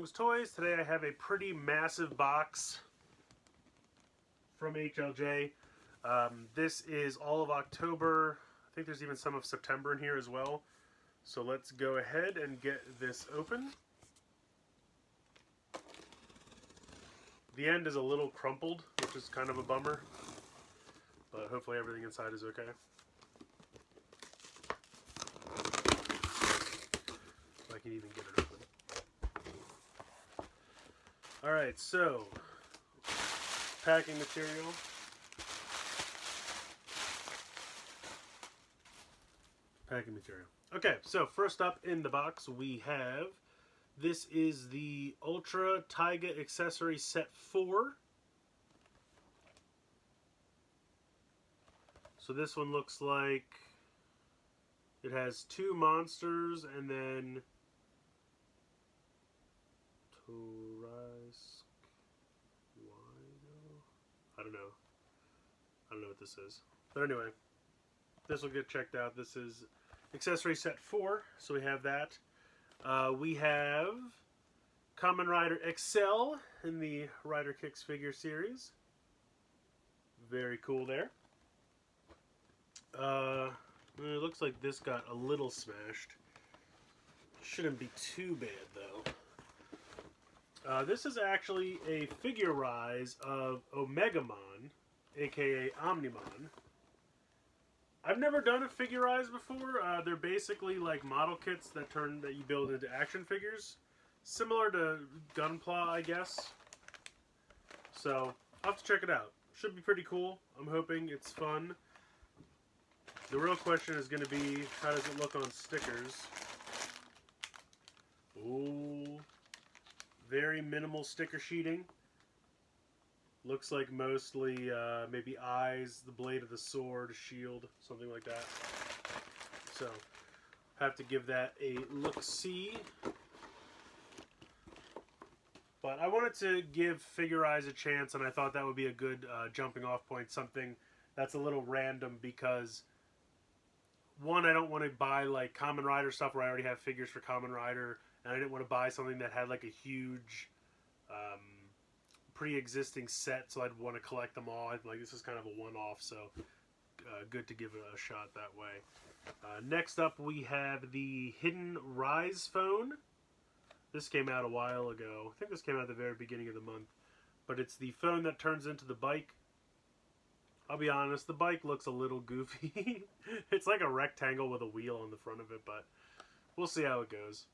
Hogs Toys. Today I have a pretty massive box from HLJ. This is all of October. I think there's even some of September in here as well. So let's go ahead and get this open. The end is a little crumpled, which is kind of a bummer. But hopefully everything inside is okay. If I can even get it open. Alright, so packing material. Okay, so first up in the box we have, this is the Ultra Taiga Accessory Set 4. So this one looks like it has 2 monsters and then I don't know what this is. But anyway, this will get checked out. This is accessory set 4, so we have that. We have Kamen Rider XL in the Rider Kicks figure series. Very cool there. It looks like this got a little smashed. Shouldn't be too bad though. This is actually a figure rise of Omegamon, aka Omnimon. I've never done a figure rise before. They're basically like model kits that you build into action figures, similar to Gunpla, I guess. So I'll have to check it out. Should be pretty cool. I'm hoping it's fun. The real question is going to be, how does it look on stickers? Ooh. Very minimal sticker sheeting. Looks like mostly maybe eyes, the blade of the sword, shield, something like that. So, have to give that a look-see. But I wanted to give Figure Eyes a chance, and I thought that would be a good jumping off point. Something that's a little random because, one, I don't want to buy like Kamen Rider stuff where I already have figures for Kamen Rider. And I didn't want to buy something that had like a huge pre-existing set, so I'd want to collect them all. Like, this is kind of a one-off, so good to give it a shot that way. Next up, we have the Hidden Rise phone. This came out a while ago. I think this came out at the very beginning of the month. But it's the phone that turns into the bike. I'll be honest, the bike looks a little goofy. It's like a rectangle with a wheel on the front of it, but we'll see how it goes.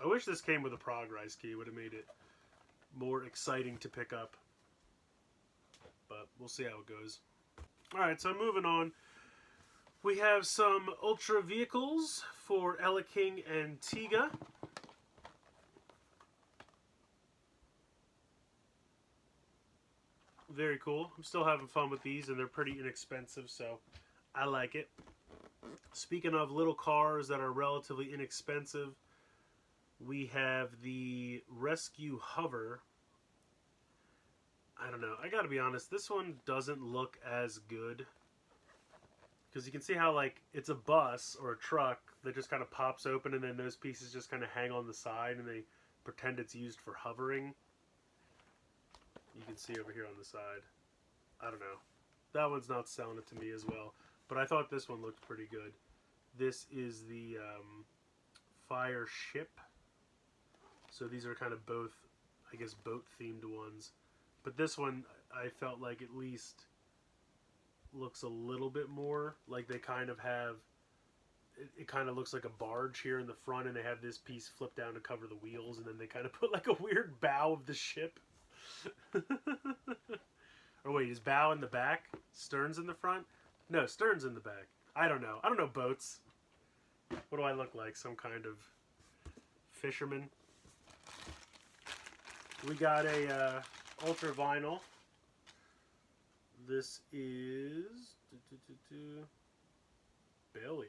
I wish this came with a Polarize key. It would have made it more exciting to pick up. But we'll see how it goes. Alright, so moving on. We have some Ultra vehicles for Ella King and Taiga. Very cool. I'm still having fun with these, and they're pretty inexpensive, so I like it. Speaking of little cars that are relatively inexpensive, we have the Rescue Hover. I don't know. I gotta be honest, this one doesn't look as good. Because you can see how, like, it's a bus or a truck that just kind of pops open and then those pieces just kind of hang on the side and they pretend it's used for hovering. You can see over here on the side. I don't know. That one's not selling it to me as well. But I thought this one looked pretty good. This is the Fire Ship. So these are kind of both, I guess, boat-themed ones. But this one, I felt like at least looks a little bit more like they kind of have, it kind of looks like a barge here in the front, and they have this piece flipped down to cover the wheels, and then they kind of put like a weird bow of the ship. Or wait, is bow in the back? Stern's in the front? No, stern's in the back. I don't know. I don't know boats. What do I look like? Some kind of fisherman? We got a Ultra Vinyl. This is Belio.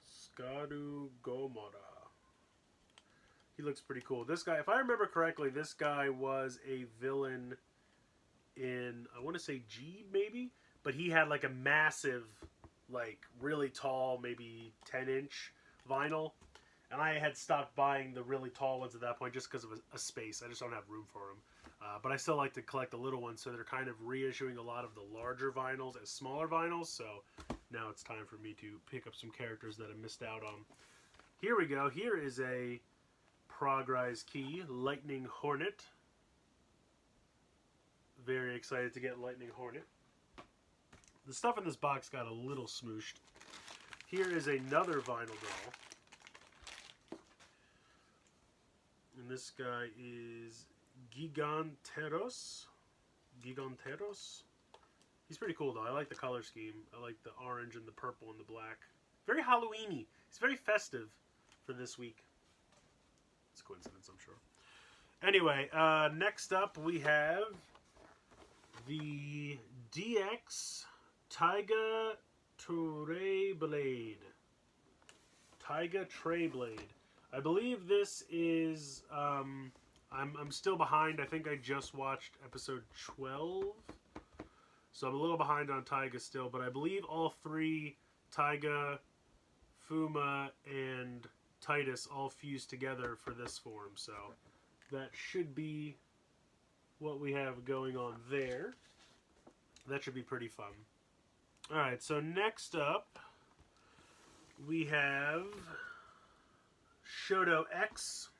Skadu Gomara. He looks pretty cool. This guy, if I remember correctly, this guy was a villain in, I want to say G maybe? But he had like a massive, like really tall, maybe 10-inch vinyl. And I had stopped buying the really tall ones at that point just because of a space. I just don't have room for them. But I still like to collect the little ones, so they're kind of reissuing a lot of the larger vinyls as smaller vinyls. So now it's time for me to pick up some characters that I missed out on. Here we go. Here is a Polarize key, Lightning Hornet. Very excited to get Lightning Hornet. The stuff in this box got a little smooshed. Here is another vinyl doll. And this guy is Gigantes. He's pretty cool though. I like the color scheme. I like the orange and the purple and the black. Very Halloween-y. It's very festive for this week. It's a coincidence, I'm sure. Anyway, next up we have the DX Taiga Tray Blade. Taiga Tray Blade. I believe this is, I'm still behind. I think I just watched episode 12. So I'm a little behind on Taiga still, but I believe all three, Taiga, Fuma, and Titus, all fused together for this form. So that should be what we have going on there. That should be pretty fun. Alright, so next up, we have Shoto X.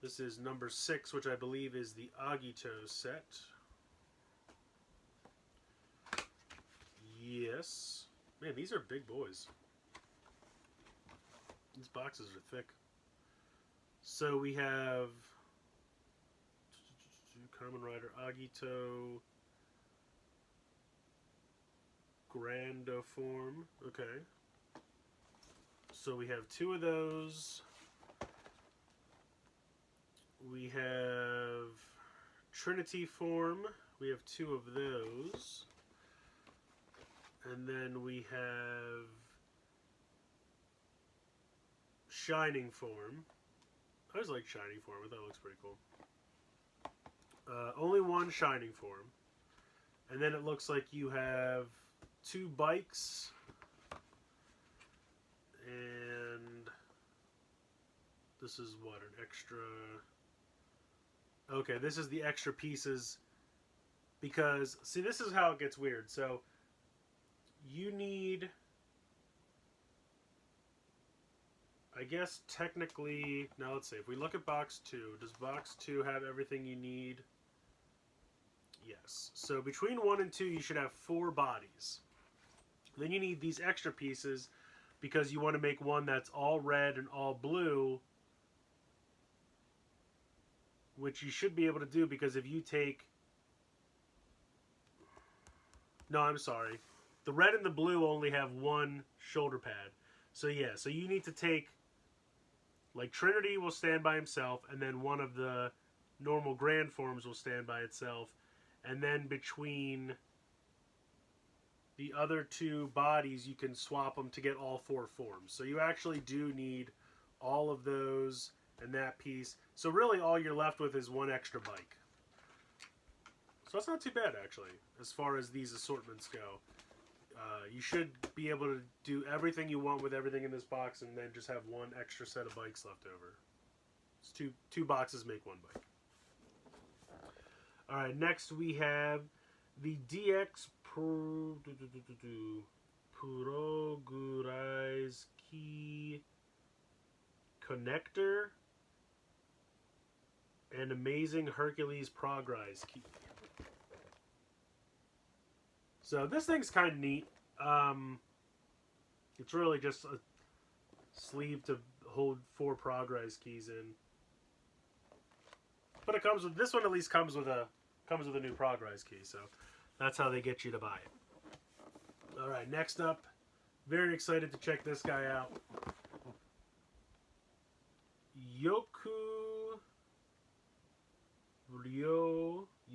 This is number 6, which I believe is the Agito set. Yes. Man, these are big boys. These boxes are thick. So we have Kamen Rider, Agito, Grandoform. Okay. So we have 2 of those. We have Trinity Form. We have 2 of those. And then we have Shining Form. I always like Shining Form. I thought it looks pretty cool. Only 1 Shining Form. And then it looks like you have 2 bikes. And this is what, an extra... Okay, this is the extra pieces. Because, see, this is how it gets weird. So, you need... I guess technically... Now, let's see. If we look at box 2, does box 2 have everything you need? Yes. So, between 1 and 2, you should have 4 bodies. Then you need these extra pieces because you want to make one that's all red and all blue, which you should be able to do because if you take... No, I'm sorry. The red and the blue only have 1 shoulder pad. So yeah, so you need to take... Like Trinity will stand by himself, and then one of the normal grand forms will stand by itself. And then between the other 2 bodies, you can swap them to get all 4 forms. So you actually do need all of those and that piece. So really all you're left with is 1 extra bike. So that's not too bad, actually, as far as these assortments go. You should be able to do everything you want with everything in this box and then just have 1 extra set of bikes left over. It's two boxes make 1 bike. Alright, next we have the DX Polarize key connector and Amazing Hercules Polarize key. So this thing's kind of neat. It's really just a sleeve to hold 4 Polarize keys in. But it comes with, this one at least comes with a new Polarize key, so that's how they get you to buy it. Alright, next up, very excited to check this guy out. Yoku Ryo. I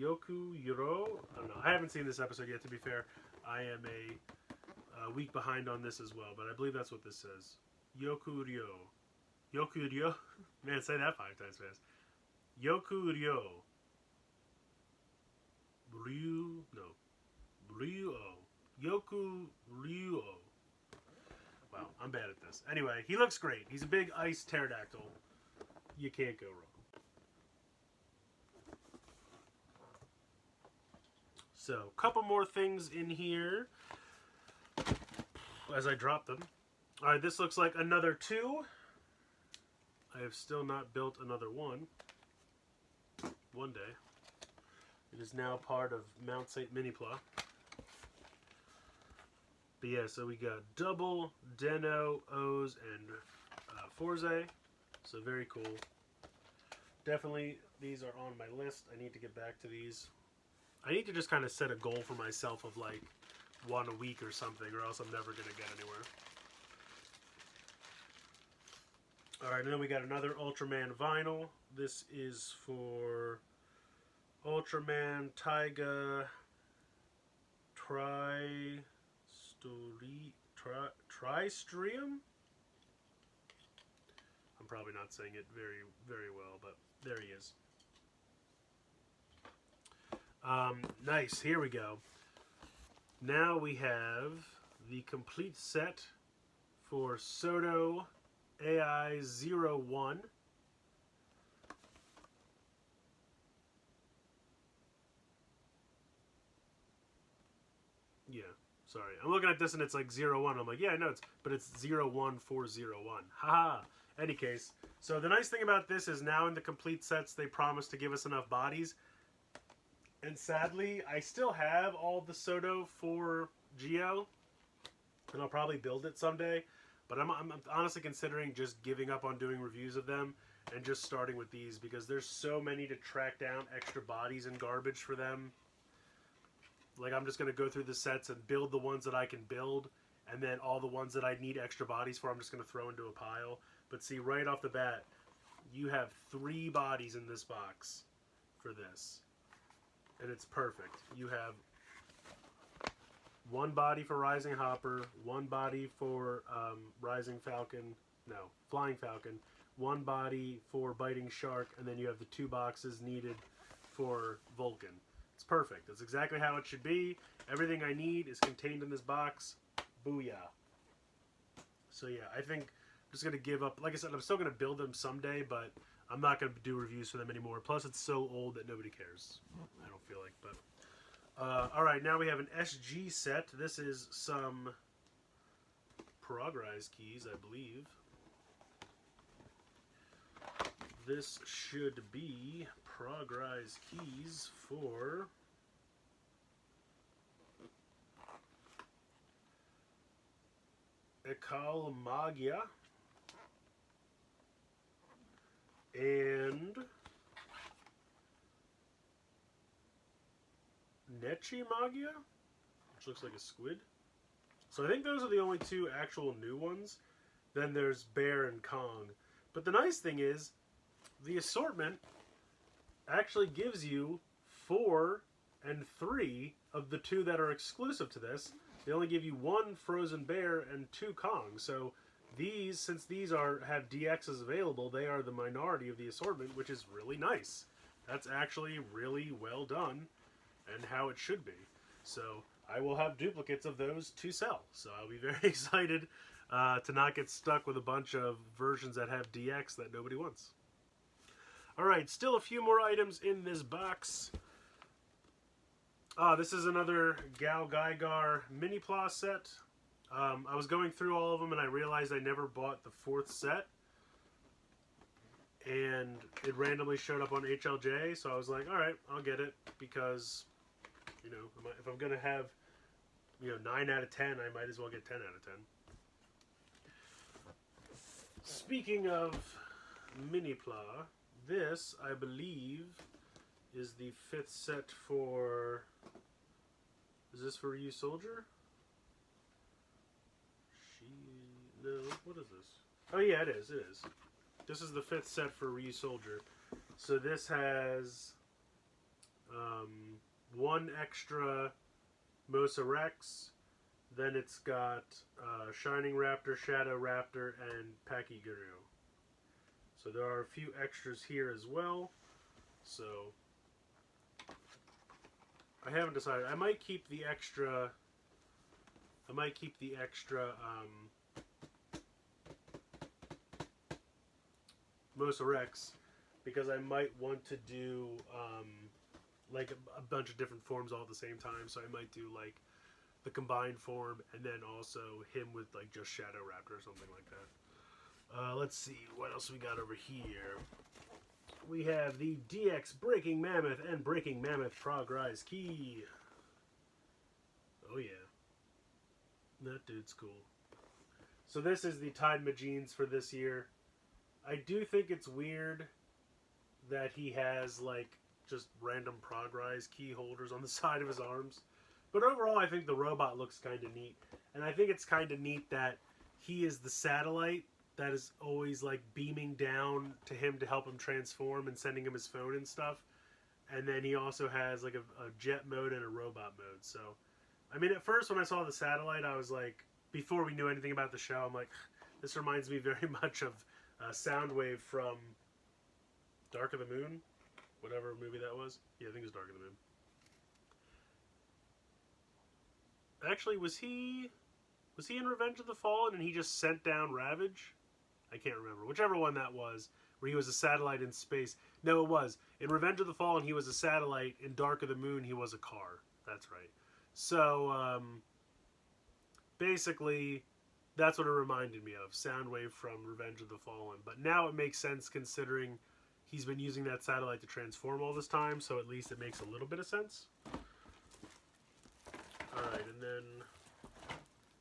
don't know. I haven't seen this episode yet, to be fair. I am a week behind on this as well, but I believe that's what this says. Yoku Ryo. Man, say that 5 times fast. Yoku Ryo. Ryo. Yoku Ryo. Wow, I'm bad at this. Anyway, he looks great. He's a big ice pterodactyl. You can't go wrong. So, a couple more things in here as I drop them. Alright, this looks like another 2. I have still not built another one. One day. It is now part of Mount St. Mini-Plow. But yeah, so we got double Deno, O's, and Forze. So very cool. Definitely, these are on my list. I need to get back to these. I need to just kind of set a goal for myself of like 1 a week or something, or else I'm never going to get anywhere. Alright, and then we got another Ultraman vinyl. This is for Ultraman Taiga Tristrium? I'm probably not saying it very, very well, but there he is. Nice, here we go. Now we have the complete set for Sodo AI 01. Yeah, sorry. I'm looking at this and it's like 01. I'm like, yeah, I know but it's 01401. Haha. Any case, so the nice thing about this is now in the complete sets they promise to give us enough bodies. And sadly, I still have all the Sodo for Geo, and I'll probably build it someday. But I'm honestly considering just giving up on doing reviews of them and just starting with these because there's so many to track down extra bodies and garbage for them. Like, I'm just going to go through the sets and build the ones that I can build, and then all the ones that I need extra bodies for, I'm just going to throw into a pile. But see, right off the bat, you have 3 bodies in this box for this. And it's perfect. You have 1 body for Rising Hopper, 1 body for Flying Falcon, 1 body for Biting Shark, and then you have the 2 boxes needed for Vulcan. It's perfect. That's exactly how it should be. Everything I need is contained in this box. Booyah. So yeah, I think I'm just going to give up. Like I said, I'm still going to build them someday, but I'm not going to do reviews for them anymore. Plus, it's so old that nobody cares. I don't feel like, but... Alright, now we have an SG set. This is some Polarize keys, I believe. This should be Polarize keys for... Ekal Magia. And Nechi Magia, which looks like a squid. So I think those are the only 2 actual new ones. Then there's Bear and Kong. But the nice thing is, the assortment actually gives you 4 and 3 of the 2 that are exclusive to this. They only give you 1 Frozen Bear and 2 Kong. So these, since these have DXs available, they are the minority of the assortment, which is really nice. That's actually really well done and how it should be. So I will have duplicates of those to sell. So I'll be very excited to not get stuck with a bunch of versions that have DX that nobody wants. Alright, still a few more items in this box. This is another Gal Gaigar mini Plow set. I was going through all of them and I realized I never bought the 4th set. And it randomly showed up on HLJ, so I was like, alright, I'll get it. Because, you know, if I'm going to have, 9 out of 10, I might as well get 10 out of 10. Speaking of mini Plow, this, I believe, is the 5th set for... Is this for Ryu Soldier? No, what is this? Oh yeah, it is, it is. This is the 5th set for Ryu Soldier. So this has 1 extra Mosa Rex, then it's got Shining Raptor, Shadow Raptor, and Pakiguru. So there are a few extras here as well. So I haven't decided. I might keep the extra Mosa Rex, because I might want to do like a bunch of different forms all at the same time. So I might do like the combined form and then also him with like just Shadow Raptor or something like that. Let's see what else we got over here. We have the DX Breaking Mammoth and Breaking Mammoth Polarize key. Oh yeah, that dude's cool. So this is the Tide Majins for this year. I do think it's weird that he has like just random Polarize key holders on the side of his arms. But overall, I think the robot looks kind of neat. And I think it's kind of neat that he is the satellite that is always like beaming down to him to help him transform and sending him his phone and stuff. And then he also has like a jet mode and a robot mode. So, I mean, at first when I saw the satellite, I was like, before we knew anything about the show, I'm like, this reminds me very much of Soundwave from Dark of the Moon, whatever movie that was. Yeah, I think it was Dark of the Moon. Actually, was he in Revenge of the Fallen and he just sent down Ravage? I can't remember. Whichever one that was, where he was a satellite in space. No, it was. In Revenge of the Fallen, he was a satellite. In Dark of the Moon, he was a car. That's right. So, basically, that's what it reminded me of. Soundwave from Revenge of the Fallen. But now it makes sense considering he's been using that satellite to transform all this time, so at least it makes a little bit of sense. Alright, and then,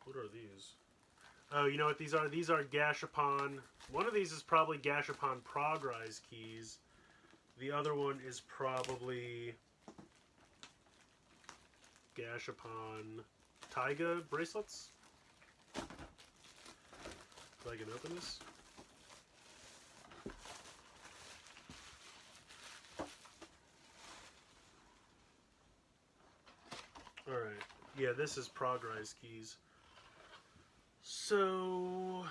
what are these? Oh, you know what these are? These are Gashapon. One of these is probably Gashapon Polarize keys. The other one is probably Gashapon Taiga bracelets. If I can open this. Alright. Yeah, this is Polarize keys. So,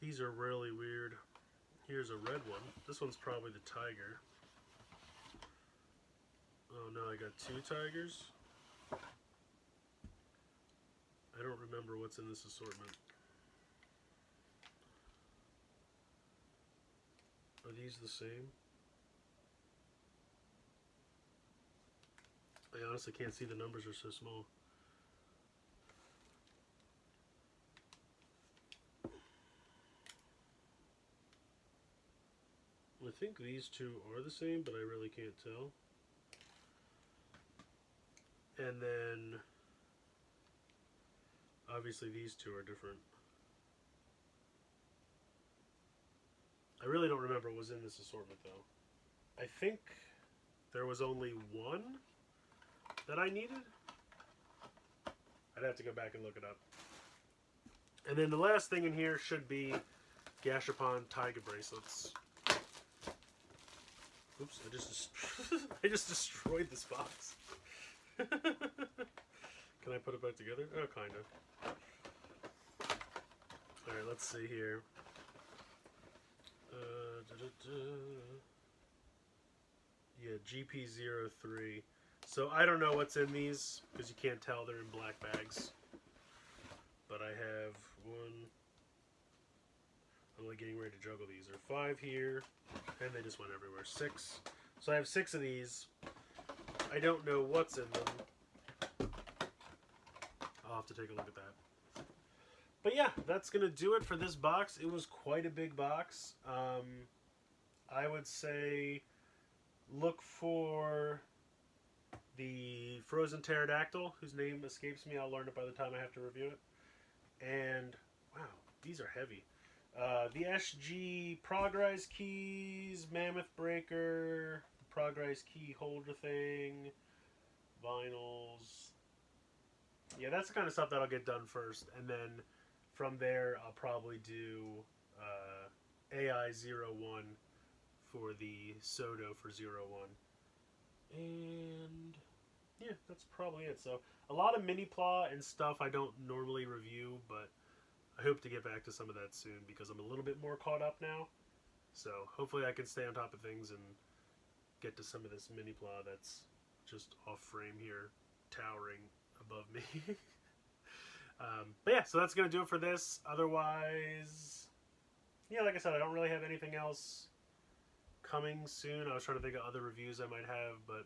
these are really weird. Here's a red one. This one's probably the tiger. Oh no, I got two tigers. I don't remember what's in this assortment. Are these the same? I honestly can't see, the numbers are so small. I think these two are the same, but I really can't tell. And then, obviously these two are different. I really don't remember what was in this assortment though. I think there was only one that I needed. I'd have to go back and look it up. And then the last thing in here should be Gashapon Taiga bracelets. Oops, I just destroyed this box. Can I put it back together? Oh, kind of. Alright, let's see here. Yeah, GP03. So I don't know what's in these, because you can't tell, they're in black bags. But I have one. I'm like getting ready to juggle these. There are 5 here, and they just went everywhere. 6. So I have 6 of these. I don't know what's in them. I'll have to take a look at that. But yeah, that's going to do it for this box. It was quite a big box. I would say look for the Frozen Pterodactyl, whose name escapes me. I'll learn it by the time I have to review it. And, wow, these are heavy. The SG Polarize keys, Mammoth Breaker, the Polarize key holder thing, vinyls. Yeah, that's the kind of stuff that I'll get done first. And then from there, I'll probably do AI01 for the Sodo for 01. And yeah, that's probably it. So a lot of mini Plow and stuff I don't normally review, but I hope to get back to some of that soon because I'm a little bit more caught up now. So hopefully I can stay on top of things and get to some of this mini Plow that's just off frame here, towering above me. But yeah, so that's going to do it for this. Otherwise, yeah, like I said, I don't really have anything else coming soon. I was trying to think of other reviews I might have, but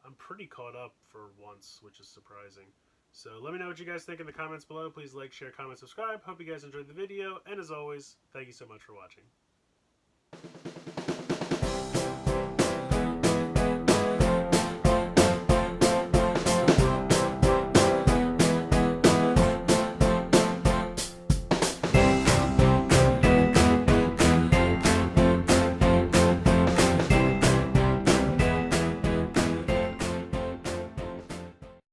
I'm pretty caught up for once, which is surprising. So let me know what you guys think in the comments below. Please like, share, comment, subscribe. Hope you guys enjoyed the video. And as always, thank you so much for watching.